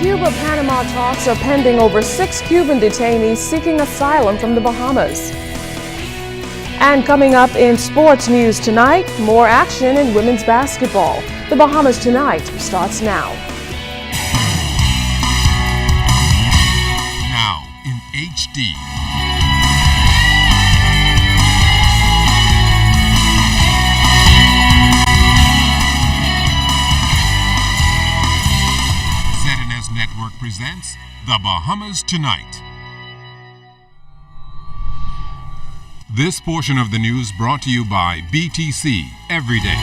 Cuba-Panama talks are pending over 6 Cuban detainees seeking asylum from the Bahamas. And coming up in sports news tonight, more action in women's basketball. The Bahamas Tonight starts now. Now in HD. Network presents The Bahamas Tonight. This portion of the news brought to you by BTC Every Day.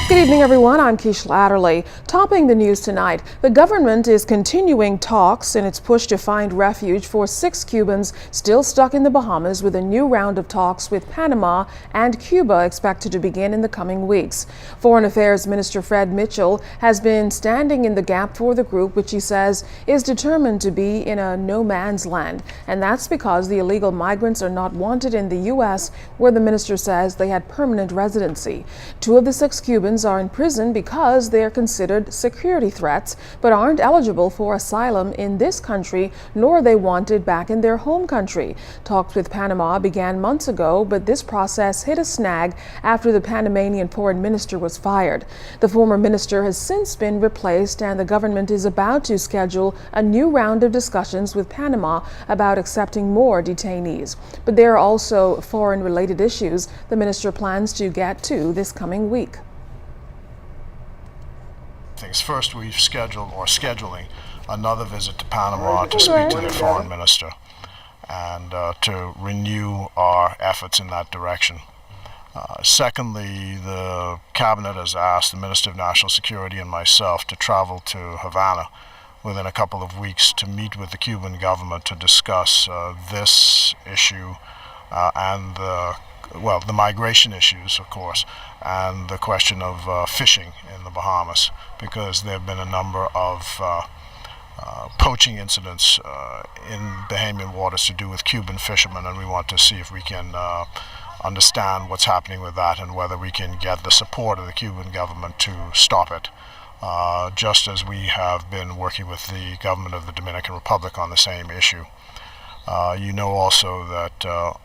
Good evening, everyone. I'm Keisha Adderley. Topping the news tonight, the government is continuing talks in its push to find refuge for 6 Cubans still stuck in the Bahamas, with a new round of talks with Panama and Cuba expected to begin in the coming weeks. Foreign Affairs Minister Fred Mitchell has been standing in the gap for the group, which he says is determined to be in a no man's land. And that's because the illegal migrants are not wanted in the U.S., where the minister says they had permanent residency. 2 of the 6 Cubans are in prison because they are considered security threats, but aren't eligible for asylum in this country, nor are they wanted back in their home country. Talks with Panama began months ago, but this process hit a snag after the Panamanian foreign minister was fired. The former minister has since been replaced, and the government is about to schedule a new round of discussions with Panama about accepting more detainees. But there are also foreign-related issues the minister plans to get to this coming week. First, we've scheduling another visit to Panama to speak to their foreign minister and to renew our efforts in that direction. Secondly, the cabinet has asked the Minister of National Security and myself to travel to Havana within a couple of weeks to meet with the Cuban government to discuss this issue and the migration issues, of course, and the question of fishing in the Bahamas, because there have been a number of poaching incidents in Bahamian waters to do with Cuban fishermen, and we want to see if we can understand what's happening with that and whether we can get the support of the Cuban government to stop it, just as we have been working with the government of the Dominican Republic on the same issue. You know also that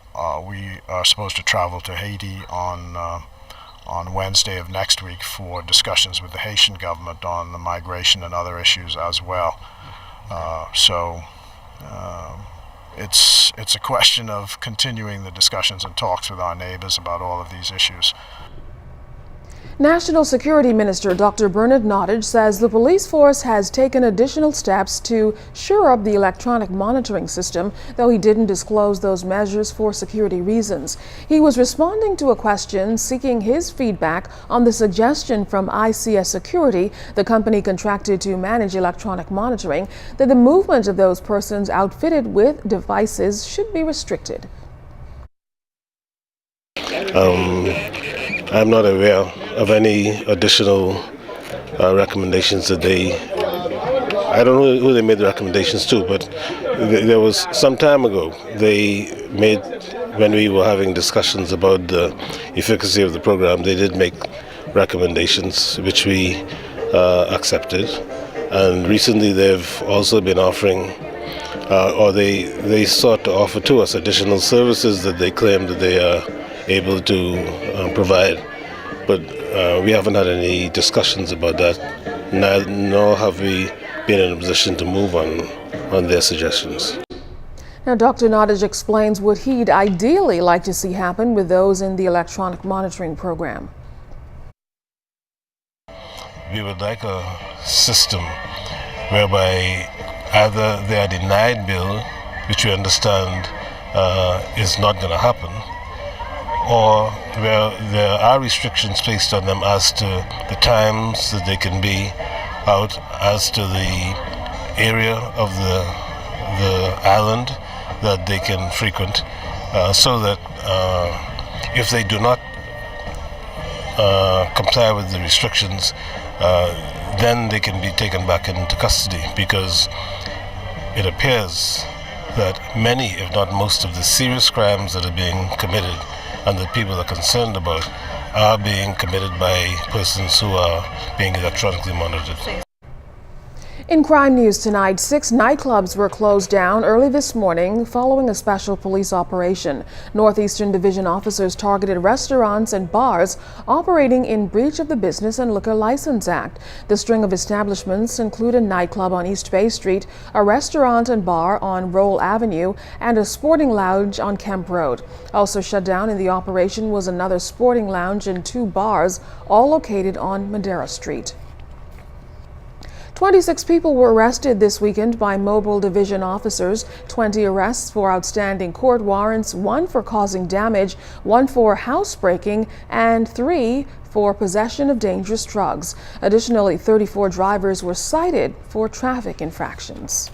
we are supposed to travel to Haiti on Wednesday of next week for discussions with the Haitian government on the migration and other issues as well. It's a question of continuing the discussions and talks with our neighbors about all of these issues. National Security Minister Dr. Bernard Nottage says the police force has taken additional steps to shore up the electronic monitoring system, though he didn't disclose those measures for security reasons. He was responding to a question seeking his feedback on the suggestion from ICS Security, the company contracted to manage electronic monitoring, that the movement of those persons outfitted with devices should be restricted. I'm not aware of any additional recommendations that I don't know who they made the recommendations to, but there was some time ago they made, when we were having discussions about the efficacy of the program, they did make recommendations which we accepted. And recently they've also been offering, or they sought to offer to us additional services that they claim that they are able to provide, but we haven't had any discussions about that, nor have we been in a position to move on their suggestions. Now, Dr. Nottage explains what he'd ideally like to see happen with those in the electronic monitoring program. We would like a system whereby either they are denied bail, which we understand is not going to happen, or where there are restrictions placed on them as to the times that they can be out, as to the area of the island that they can frequent, so that if they do not comply with the restrictions, then they can be taken back into custody, because it appears that many, if not most, of the serious crimes that are being committed and that people are concerned about are being committed by persons who are being electronically monitored. In crime news tonight, 6 nightclubs were closed down early this morning following a special police operation. Northeastern Division officers targeted restaurants and bars operating in breach of the Business and Liquor License Act. The string of establishments include a nightclub on East Bay Street, a restaurant and bar on Roll Avenue, and a sporting lounge on Kemp Road. Also shut down in the operation was another sporting lounge and 2 bars, all located on Madera Street. 26 people were arrested this weekend by Mobile Division officers. 20 arrests for outstanding court warrants, 1 for causing damage, 1 for housebreaking, and 3 for possession of dangerous drugs. Additionally, 34 drivers were cited for traffic infractions.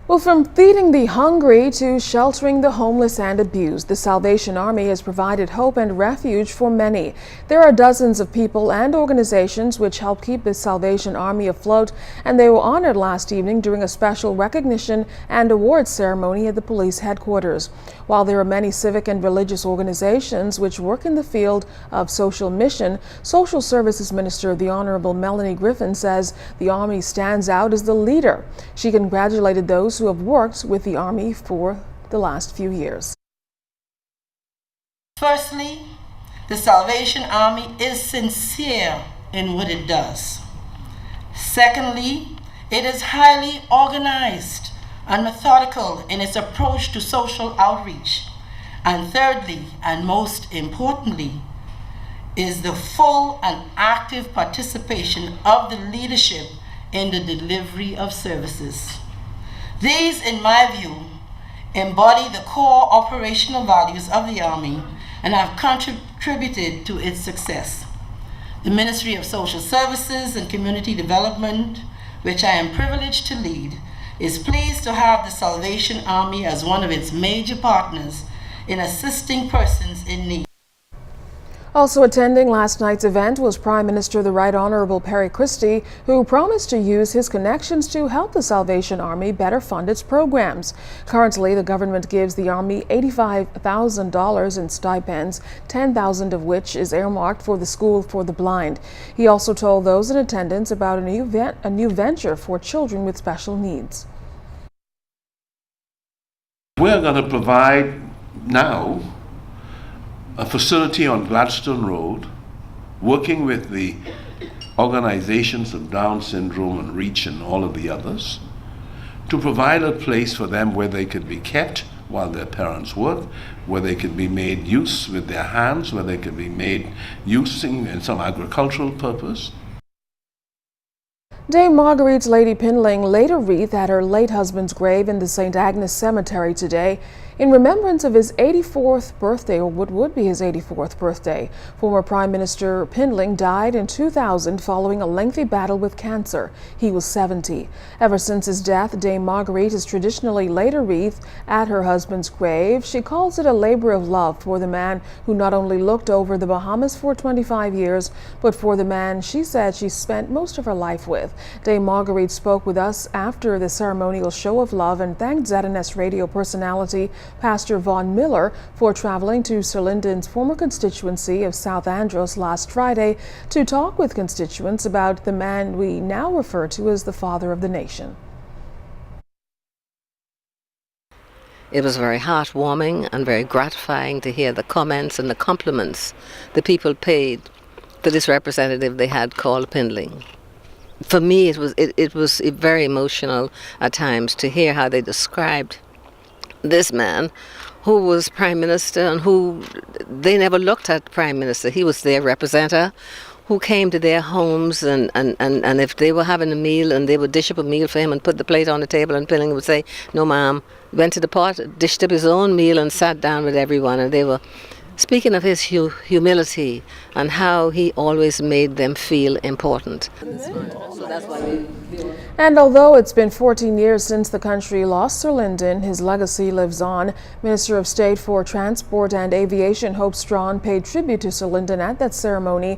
Well, from feeding the hungry to sheltering the homeless and abused, the Salvation Army has provided hope and refuge for many. There are dozens of people and organizations which help keep the Salvation Army afloat, and they were honored last evening during a special recognition and awards ceremony at the police headquarters. While there are many civic and religious organizations which work in the field of social mission, Social Services Minister the Honorable Melanie Griffin says the Army stands out as the leader. She congratulated those who have worked with the Army for the last few years. Firstly, the Salvation Army is sincere in what it does. Secondly, it is highly organized and methodical in its approach to social outreach. And thirdly, and most importantly, is the full and active participation of the leadership in the delivery of services. These, in my view, embody the core operational values of the Army and have contributed to its success. The Ministry of Social Services and Community Development, which I am privileged to lead, is pleased to have the Salvation Army as one of its major partners in assisting persons in need. Also attending last night's event was Prime Minister the Right Honorable Perry Christie, who promised to use his connections to help the Salvation Army better fund its programs. Currently, the government gives the Army $85,000 in stipends, $10,000 of which is earmarked for the School for the Blind. He also told those in attendance about a new venture for children with special needs. We're going to provide now a facility on Gladstone Road, working with the organizations of Down syndrome and REACH and all of the others, to provide a place for them where they could be kept while their parents work, where they could be made use with their hands, where they could be made using in some agricultural purpose. Dame Marguerite's Lady Pinling laid a wreath at her late husband's grave in the St. Agnes Cemetery today in remembrance of his 84th birthday, or what would be his 84th birthday. Former Prime Minister Pinling died in 2000 following a lengthy battle with cancer. He was 70. Ever since his death, Dame Marguerite has traditionally laid a wreath at her husband's grave. She calls it a labor of love for the man who not only looked over the Bahamas for 25 years, but for the man she said she spent most of her life with. Dame Marguerite spoke with us after the ceremonial show of love and thanked ZNS radio personality Pastor Vaughn Miller for traveling to Sir Lyndon's former constituency of South Andros last Friday to talk with constituents about the man we now refer to as the father of the nation. It was very heartwarming and very gratifying to hear the comments and the compliments the people paid to this representative they had called Pinling. For me, it was very emotional at times to hear how they described this man who was Prime Minister and who they never looked at Prime Minister. He was their representative who came to their homes and if they were having a meal and they would dish up a meal for him and put the plate on the table, and Pinling would say, "No, ma'am," went to the pot, dished up his own meal and sat down with everyone, and they were speaking of his humility and how he always made them feel important. And although it's been 14 years since the country lost Sir Lyndon, his legacy lives on. Minister of State for Transport and Aviation Hope Strachan paid tribute to Sir Lyndon at that ceremony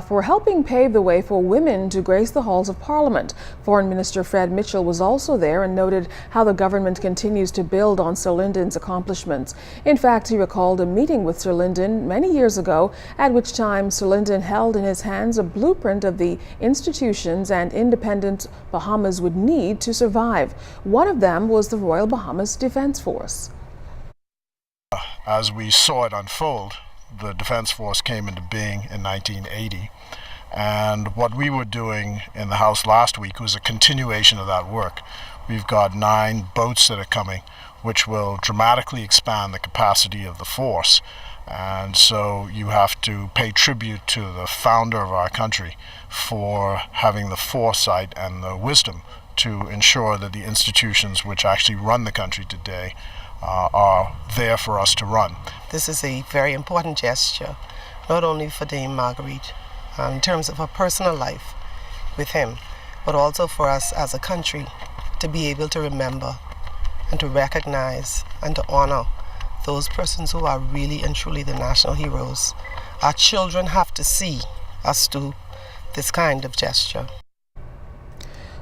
for helping pave the way for women to grace the halls of Parliament. Foreign Minister Fred Mitchell was also there and noted how the government continues to build on Sir Lyndon's accomplishments. In fact, he recalled a meeting with Sir Lyndon many years ago, at which time Sir Lyndon held in his hands a blueprint of the institutions and independent Bahamas would need to survive. One of them was the Royal Bahamas Defense Force. As we saw it unfold, the Defense Force came into being in 1980. And what we were doing in the House last week was a continuation of that work. We've got 9 boats that are coming, which will dramatically expand the capacity of the force. And so you have to pay tribute to the founder of our country for having the foresight and the wisdom to ensure that the institutions which actually run the country today are there for us to run. This is a very important gesture, not only for Dame Marguerite in terms of her personal life with him, but also for us as a country to be able to remember and to recognize and to honor those persons who are really and truly the national heroes. Our children have to see us do this kind of gesture.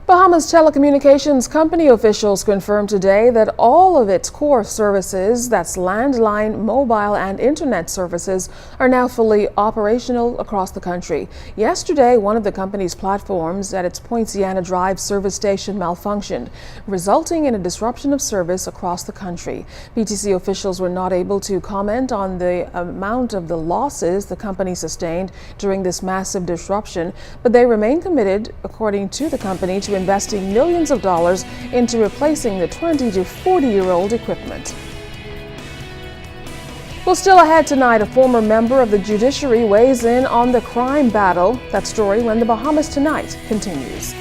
Bahamas Telecommunications Company officials confirmed today that all of its core services, that's landline, mobile, and internet services, are now fully operational across the country. Yesterday, one of the company's platforms at its Poinciana Drive service station malfunctioned, resulting in a disruption of service across the country. PTC officials were not able to comment on the amount of the losses the company sustained during this massive disruption, but they remain committed, according to the company, to investing millions of dollars into replacing the 20 to 40-year-old equipment. Well, still ahead tonight, a former member of the judiciary weighs in on the crime battle. That story when the Bahamas Tonight continues.